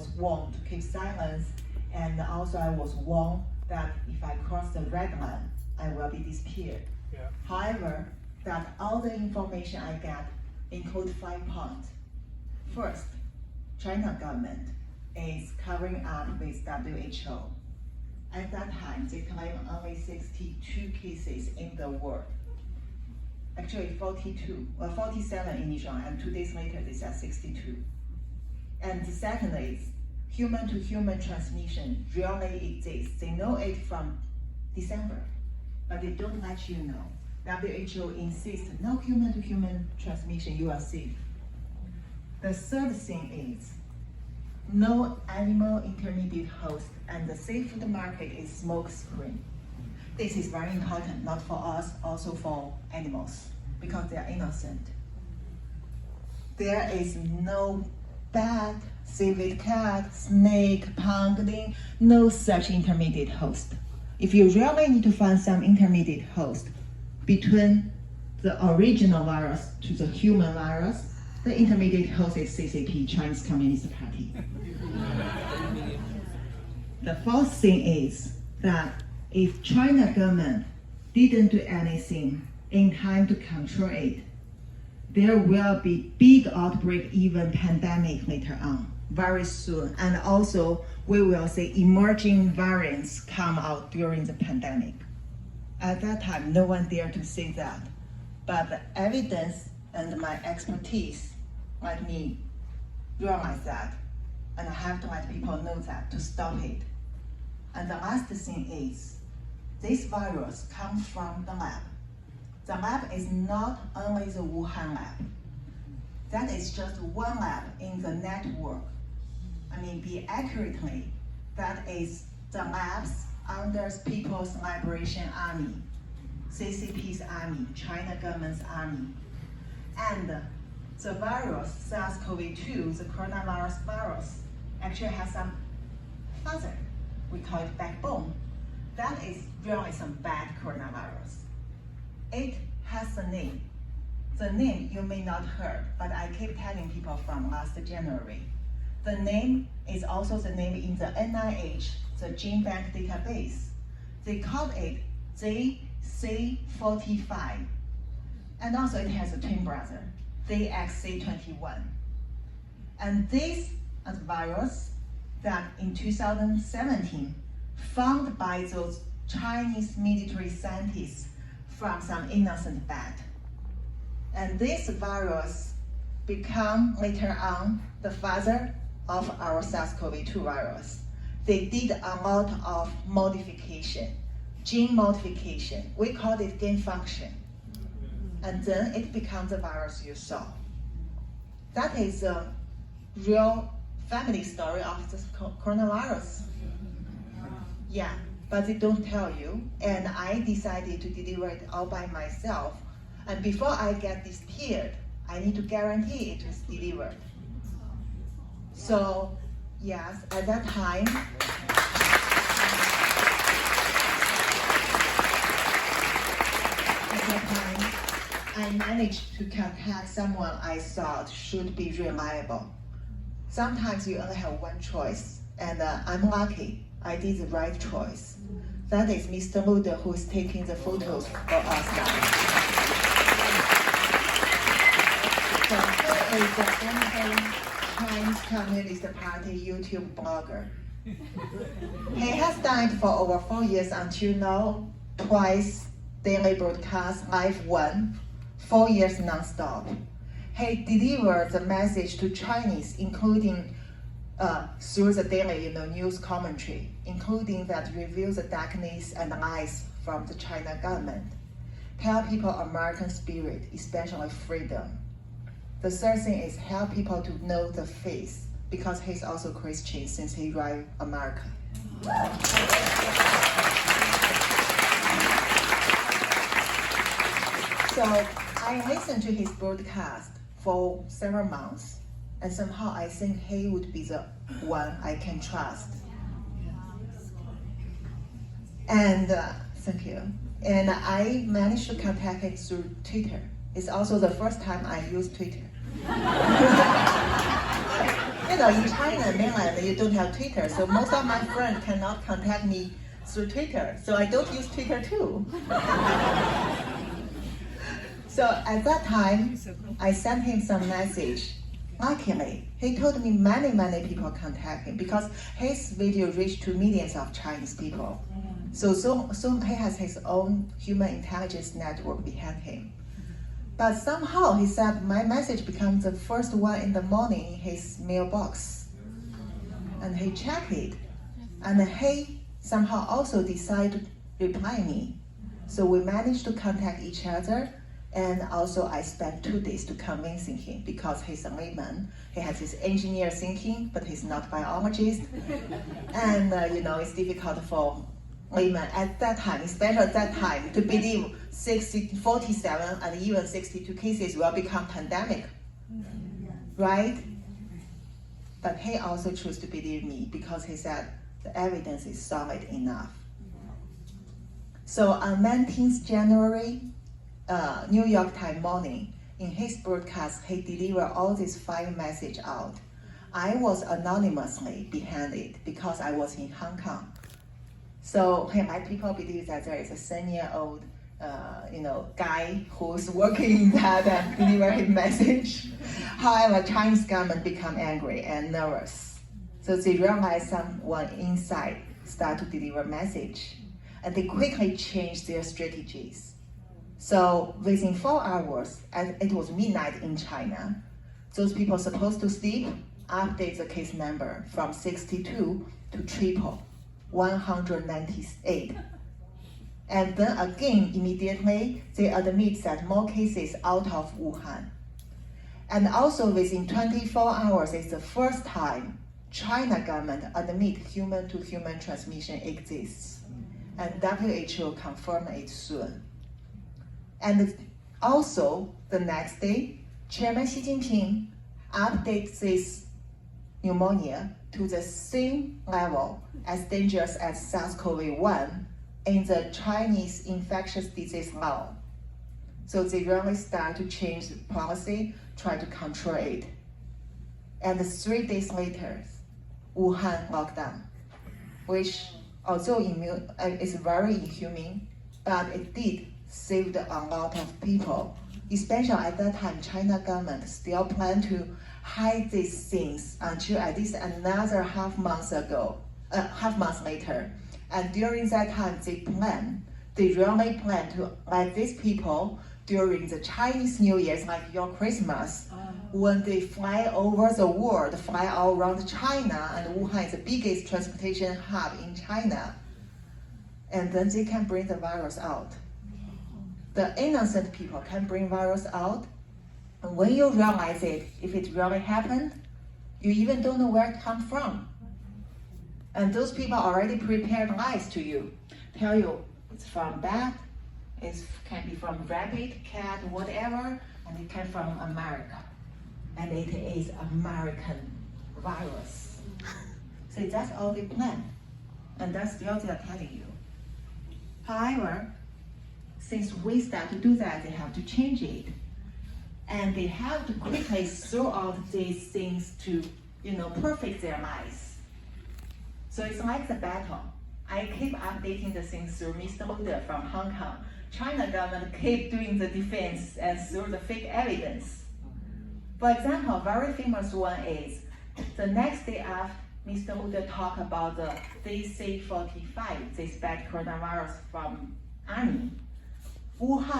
was warned to keep silence, and also I was warned that if I cross the red line, I will be disappeared. Yeah. However, that all the information I get include 5 points. First, China government is covering up with WHO. At that time, they claim only 62 cases in the world. Actually 47 initially, and 2 days later they said 62. And the second is, human-to-human transmission really exists. They know it from December, but they don't let you know. WHO insists no human-to-human transmission, you are safe. The third thing is, no animal intermediate host, and the seafood market is smoke screen. This is very important, not for us, also for animals, because they are innocent. There is no bat, civet cat, snake, pangolin, no such intermediate host. If you really need to find some intermediate host between the original virus to the human virus, the intermediate host is CCP, Chinese Communist Party. The fourth thing is that if China government didn't do anything in time to control it, there will be big outbreak, even pandemic later on, very soon. And also we will see emerging variants come out during the pandemic. At that time, no one dared to say that. But the evidence and my expertise let me realize that. And I have to let people know that to stop it. And the last thing is, this virus comes from the lab. The lab is not only the Wuhan lab. That is just one lab in the network. Be accurately, that is the labs under People's Liberation Army, CCP's army, China government's army. And the virus, SARS-CoV-2, the coronavirus virus, actually has some father. We call it backbone. That is really some bad coronavirus. It has a name. The name you may not heard, but I keep telling people from last January. The name is also the name in the NIH, the gene bank database. They called it ZC45. And also it has a twin brother, ZXC21. And this virus that in 2017, found by those Chinese military scientists from some innocent bat. And this virus become later on the father of our SARS-CoV-2 virus. They did a lot of modification, gene modification. We call it gain function. And then it becomes the virus you saw. That is a real family story of the coronavirus. Yeah, but they don't tell you. And I decided to deliver it all by myself. And before I get disappeared, I need to guarantee it is delivered. So, yes, at that time, I managed to contact someone I thought should be reliable. Sometimes you only have one choice, and I'm lucky I did the right choice. That is Mr. Luder, who is taking the photos for us now. So he is the former Chinese Communist Party YouTube blogger. He has died for over 4 years until now, twice daily broadcast, live one, 4 years non-stop. He delivered the message to Chinese, including through the daily news commentary, including that reveals the darkness and lies from the China government. Tell people American spirit, especially freedom. The third thing is help people to know the faith, because he's also Christian since he arrived America. So I listened to his broadcast for several months, and somehow I think he would be the one I can trust. And thank you. And I managed to contact him through Twitter. It's also the first time I use Twitter. You know, in China, mainland, you don't have Twitter, so most of my friends cannot contact me through Twitter, so I don't use Twitter too. So at that time, I sent him some message. Luckily, he told me many people contact him because his video reached to millions of Chinese people. So soon he has his own human intelligence network behind him. But somehow he said my message becomes the first one in the morning in his mailbox. And he checked it. And he somehow also decided to reply me. So we managed to contact each other. And also I spent 2 days to convincing him because he's a layman. He has his engineer thinking, but he's not biologist. And you know, it's difficult for layman at that time, especially at that time, to believe 47 and even 62 cases will become pandemic, right? But he also chose to believe me because he said the evidence is solid enough. So on 19th January, New York Times morning, in his broadcast, he delivered all these 5 messages out. I was anonymously behind it because I was in Hong Kong. So he let people believe that there is a 7-year-old guy who's working in that and deliver his message. However, Chinese government become angry and nervous. So they realize someone inside start to deliver message. And they quickly changed their strategies. So within 4 hours, and it was midnight in China, those people supposed to sleep update the case number from 62 to 198. And then again, immediately, they admit that more cases out of Wuhan. And also within 24 hours, it's the first time China government admit human-to-human transmission exists. And WHO confirmed it soon. And also, the next day, Chairman Xi Jinping updates this pneumonia to the same level as dangerous as SARS-CoV-1 in the Chinese infectious disease law. So they really start to change the policy, try to control it. And 3 days later, Wuhan lockdown, which although is very inhumane, but it did save a lot of people. Especially at that time, China government still planned to hide these things until at least another half month later. And during that time, they really plan to let these people during the Chinese New Year's, like your Christmas, when they fly over the world, fly all around China, and Wuhan is the biggest transportation hub in China. And then they can bring the virus out. The innocent people can bring virus out. And when you realize it, if it really happened, you even don't know where it comes from. And those people already prepared lies to you, tell you it's from bat, it can be from rabbit, cat, whatever, and it came from America. And it is American virus. So that's all they plan. And that's still they're telling you. However, since we start to do that, they have to change it. And they have to quickly throw out these things to, perfect their lies. So it's like the battle. I keep updating the things through Mr. Luda from Hong Kong. China government keep doing the defense and through the fake evidence. For example, a very famous one is the next day after Mr. Luda talked about the DC-45, this bad coronavirus from Wuhan.